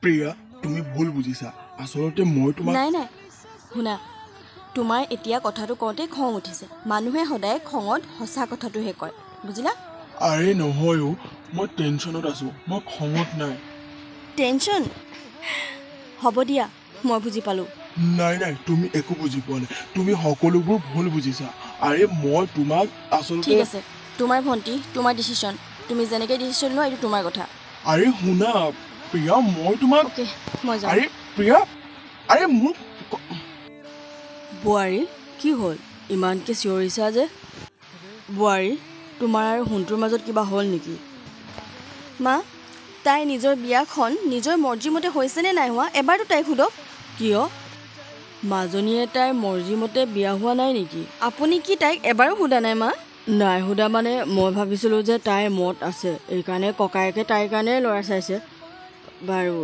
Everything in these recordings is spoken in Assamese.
প্ৰিয়া তুমি ভুল বুজিছা আসলতে মই তোমাক নাই নাই শুনা তোমাৰ এতিয়া কথাটো কওঁতে খং উঠিছে মানুহে সদায় খঙত সঁচা কথাটোহে কয় বুজিলা আৰে নহয়ও মই টেনশ্যনত আছো মই খঙত নাই টেনশ্যন হ'ব দিয়া মই বুজি পালোঁ নাই নাই তুমি একো বুজি পোৱা নাই তুমি সকলোবোৰ ভুল বুজিছা আৰে মই তোমাক আসলতে ঠিক আছে তোমাৰ ভণ্টি তোমাৰ ডিচিশ্যন তুমি যেনেকৈ ডিচিশ্যন লোৱা এইটো তোমাৰ কথা আৰে শুনা প্ৰিয়া মই তোমাক অ'কে মই যাওঁ আৰে প্ৰিয়া আৰে মোক বোৱাৰী কি হ'ল ইমানকৈ চিঞৰিছা যে বোৱাৰী তোমাৰ আৰু সোণটোৰ মাজত কিবা হ'ল নেকি মা তাই নিজৰ বিয়াখন নিজৰ মৰ্জিমতে হৈছেনে নাই হোৱা এবাৰতো তাইক সোধক কিয় মাজনীয়ে তাইৰ মৰ্জিমতে বিয়া হোৱা নাই নেকি আপুনি কি তাইক এবাৰো সোধা নাই মা নাই সোধা মানে মই ভাবিছিলোঁ যে তাইৰ মত আছে এইকাৰণে ককায়েকে তাইৰ কাৰণে ল'ৰা চাইছে বাৰু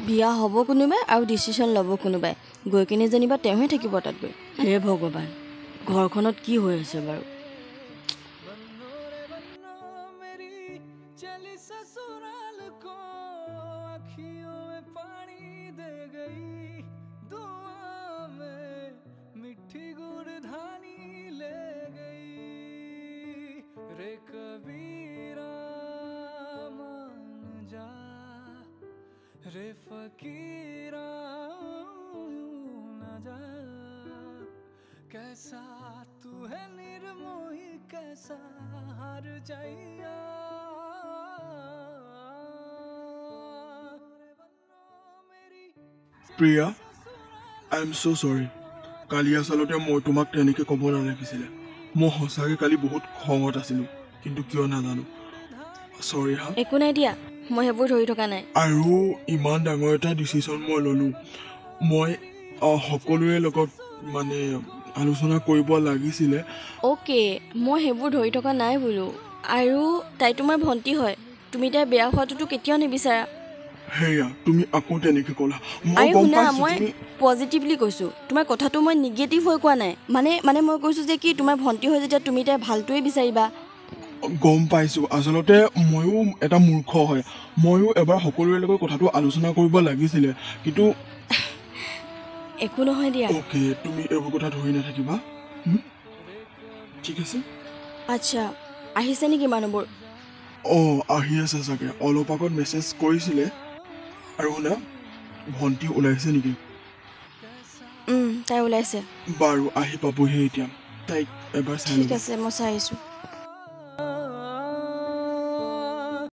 বিয়া হ'ব কোনোবাই আৰু ডিচিশ্যন ল'ব কোনোবাই গৈ কিনে যেনিবা তেওঁহে থাকিব তাত গৈ হে ভগৱান ঘৰখনত কি হৈ আছে বাৰু रे फकीरा न जा कैसा तू है निर्मोही कैसा हार जाइया প্ৰিয়া আই এম ছ' চৰি কালি আচলতে মই তোমাক তেনেকৈ ক'ব নালাগিছিলে মই সঁচাকৈ কালি বহুত খঙত আছিলোঁ কিন্তু কিয় নাজানো চৰি হা একো নাই দিয়া মই সেইবোৰ ধৰি থকা নাই আৰু ইমান ডাঙৰ এটা ডিচিশ্যন মই ল'লোঁ মই সকলোৰে লগত মানে আলোচনা কৰিব লাগিছিলে অ'কে মই সেইবোৰ ধৰি থকা নাই বোলো আৰু তাই তোমাৰ ভণ্টি হয় তুমি তাই বেয়া হোৱাটোতো কেতিয়াও নিবিচাৰা সেয়া তুমি আকৌ তেনেকৈ ক'লা মই আৰু গম শুনা পাইছোঁ মই তুমি পজিটিভলি কৈছোঁ তোমাৰ কথাটো মই নিগেটিভ হৈ কোৱা নাই মানে মই কৈছোঁ যে কি তোমাৰ ভণ্টি হৈ যেতিয়া তুমি তাই ভালটোৱে বিচাৰিবা গম পাইছোঁ আচলতে ময়ো এটা মূৰ্খ হয় ময়ো এবাৰ সকলোৰে লগত কথাটো আলোচনা কৰিব লাগিছিলে কিন্তু একো নহয় দিয়া অ'কে তুমি এইবোৰ কথা ধৰি নাথাকিবা ঠিক আছে আচ্ছা আহিছে নেকি মানুহবোৰ অঁ আহি আছে চাগে অলপ আগত মেছেজ কৰিছিলে আৰু শুনা ভণ্টি ওলাইছে নেকি তাই ওলাইছে বাৰু আহি পাবহি এতিয়া তাইক এবাৰ চাই ঠিক ল'বা আছে মই চাই আহিছোঁ